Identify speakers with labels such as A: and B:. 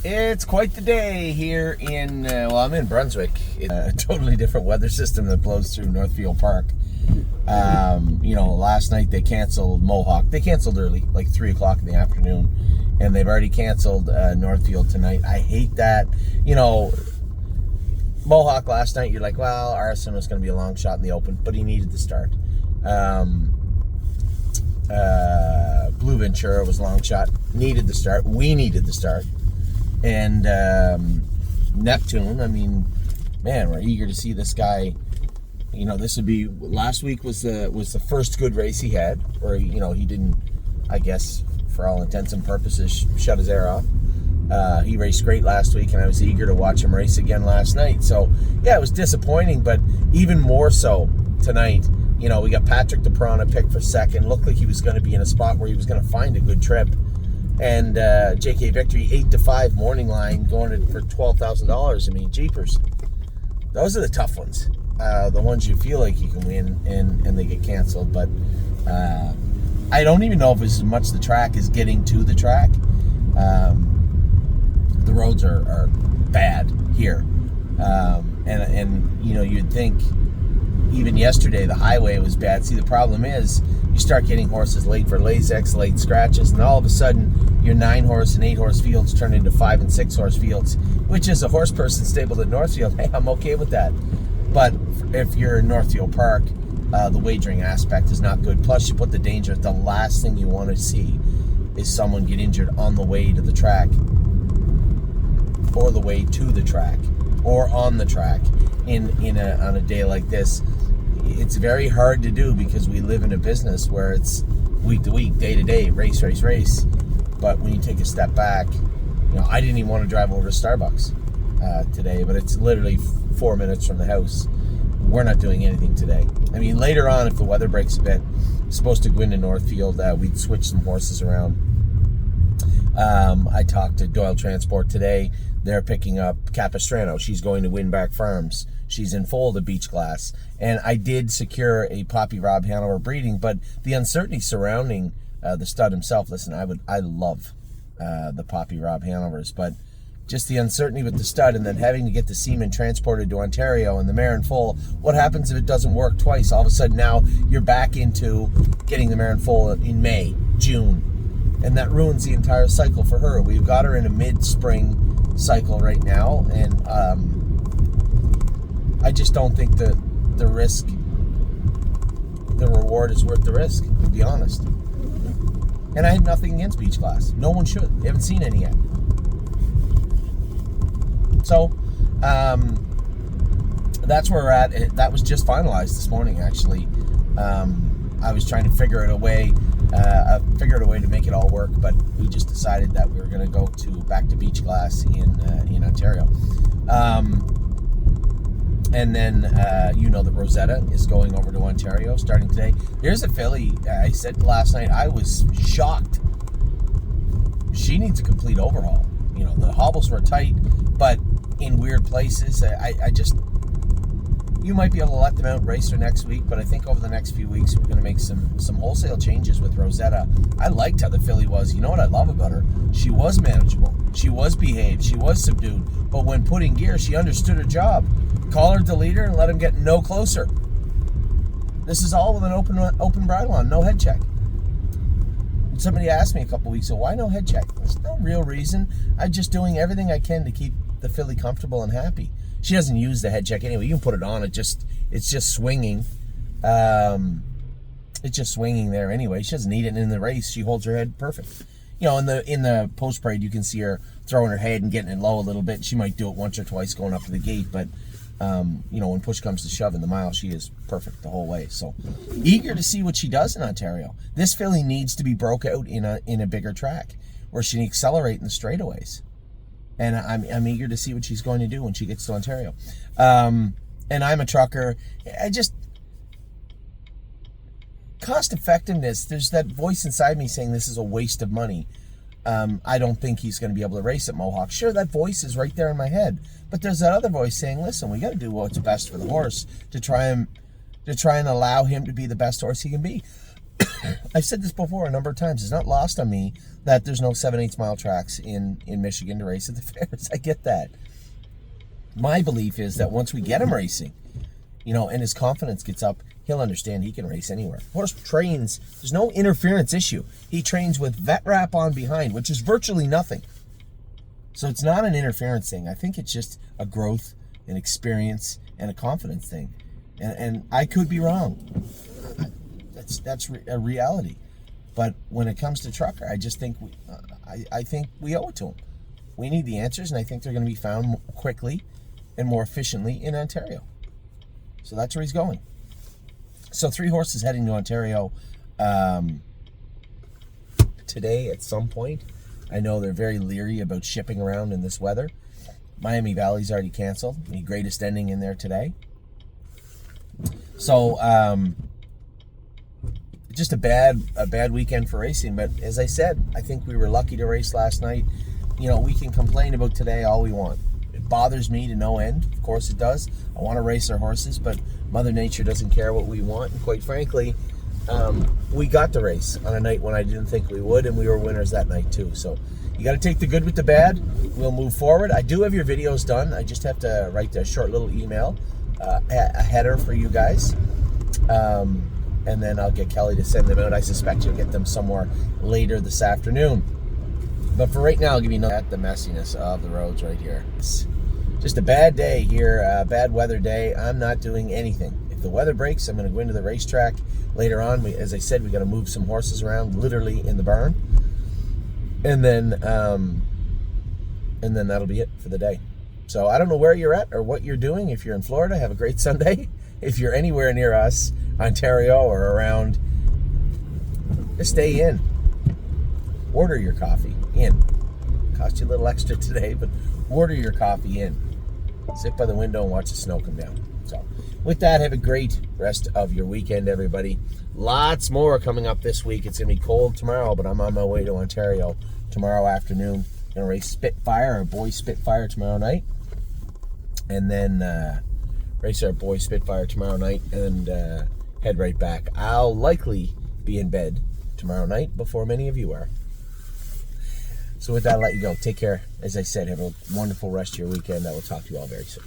A: It's quite the day here in, I'm in Brunswick. It's a totally different weather system that blows through Northfield Park. Last night they canceled Mohawk. They canceled early, like 3 o'clock in the afternoon, and they've already canceled Northfield tonight. I hate that. Mohawk last night, you're like, well, Arson was going to be a long shot in the open, but he needed to start. Blue Ventura was a long shot, needed to start. We needed to start. And Neptune, we're eager to see this guy. This would be, last week was the first good race he had, where he didn't, I guess, for all intents and purposes, shut his air off. He raced great last week, and I was eager to watch him race again last night. So yeah, it was disappointing, but even more so tonight. We got Patrick DePrana picked for second. Looked like he was going to be in a spot where he was going to find a good trip. And JK Victory 8-5 morning line going for $12,000. Jeepers. Those are the tough ones. The ones you feel like you can win and they get canceled. But I don't even know if it's as much the track as getting to the track. The roads are bad here. You'd think even yesterday the highway was bad. See, the problem is you start getting horses late for Lasix, late scratches, and all of a sudden your 9-horse and 8-horse fields turn into 5 and 6-horse fields, which is a horse person stabled at Northfield. Hey, I'm okay with that. But if you're in Northfield Park, the wagering aspect is not good. Plus, you put the danger. The last thing you want to see is someone get injured on the way to the track, or the way to the track, or on the track on a day like this. It's very hard to do because we live in a business where it's week to week, day to day, race. But when you take a step back, I didn't even want to drive over to Starbucks today, but it's literally 4 minutes from the house. We're not doing anything today. Later on, if the weather breaks a bit, I'm supposed to go into Northfield. We'd switch some horses around. I talked to Doyle Transport today. They're picking up Capistrano. She's going to Winback Farms. She's in foal to Beach Glass. And I did secure a Poppy Rob Hanover breeding, but the uncertainty surrounding the stud himself, listen, I love the Poppy Rob Hanovers, but just the uncertainty with the stud and then having to get the semen transported to Ontario and the mare in foal. What happens if it doesn't work twice? All of a sudden now you're back into getting the mare in foal in May, June, and that ruins the entire cycle for her. We've got her in a mid-spring cycle right now, and I just don't think the reward is worth the risk, to be honest. And I had nothing against Beach Glass. No one should. They haven't seen any yet. So, that's where we're at. That was just finalized this morning, actually. I was trying to figure out a way to make it all work, but we just decided that we were going to go back to Beach Glass in Ontario. And then, that Rosetta is going over to Ontario starting today. There's a filly, I said last night, I was shocked. She needs a complete overhaul. The hobbles were tight, but in weird places. You might be able to let them out and race her next week, but I think over the next few weeks we're going to make some wholesale changes with Rosetta. I liked how the filly was. You know what I love about her? She was manageable. She was behaved. She was subdued. But when put in gear, she understood her job. Call her, delete her, and let him get no closer. This is all with an open bridle on, no head check. Somebody asked me a couple weeks ago, why no head check? There's no real reason. I'm just doing everything I can to keep the filly comfortable and happy. She doesn't use the head check anyway. You can put it on. It's just swinging. It's just swinging there anyway. She doesn't need it in the race. She holds her head perfect. In the post parade, you can see her throwing her head and getting it low a little bit. She might do it once or twice going up to the gate, but when push comes to shove in the mile, she is perfect the whole way. So eager to see what she does in Ontario. This filly needs to be broke out in a bigger track where she can accelerate in the straightaways. And I'm eager to see what she's going to do when she gets to Ontario. And I'm a trucker. Cost effectiveness, there's that voice inside me saying this is a waste of money. I don't think he's going to be able to race at Mohawk. Sure, that voice is right there in my head. But there's that other voice saying, listen, we got to do what's best for the horse to try and allow him to be the best horse he can be. I've said this before a number of times. It's not lost on me that there's no 7/8 mile tracks in Michigan to race at the fairs. I get that. My belief is that once we get him racing, and his confidence gets up, he'll understand he can race anywhere. Horse trains, there's no interference issue. He trains with vet wrap on behind, which is virtually nothing. So it's not an interference thing. I think it's just a growth, an experience, and a confidence thing. And I could be wrong. That's a reality. But when it comes to Trucker, I just think I think we owe it to him. We need the answers, and I think they're going to be found quickly and more efficiently in Ontario. So that's where he's going. So 3 horses heading to Ontario today at some point. I know they're very leery about shipping around in this weather. Miami Valley's already canceled. The greatest ending in there today. So just a bad weekend for racing. But as I said, I think we were lucky to race last night. We can complain about today all we want. It bothers me to no end. Of course it does. I want to race our horses, but Mother Nature doesn't care what we want. And quite frankly, we got to race on a night when I didn't think we would, and we were winners that night too. So you got to take the good with the bad. We'll move forward. I do have your videos done. I just have to write a short little email, a header for you guys, and then I'll get Kelly to send them out. I suspect you'll get them somewhere later this afternoon. But for right now, I'll give you at the messiness of the roads right here. It's just a bad day here, a bad weather day. I'm not doing anything. If the weather breaks, I'm going to go into the racetrack later on. As I said, we got to move some horses around, literally in the barn, and then that'll be it for the day. So I don't know where you're at or what you're doing. If you're in Florida, have a great Sunday. If you're anywhere near us, Ontario or around, just stay in. Order your coffee in. Cost you a little extra today, but order your coffee in. Sit by the window and watch the snow come down. So with that, have a great rest of your weekend, everybody. Lots more coming up this week. It's going to be cold tomorrow, but I'm on my way to Ontario tomorrow afternoon. Going to race Spitfire, our boy Spitfire, tomorrow night. And then race our boy Spitfire tomorrow night and head right back. I'll likely be in bed tomorrow night before many of you are. So with that, I'll let you go. Take care. As I said, have a wonderful rest of your weekend. I will talk to you all very soon.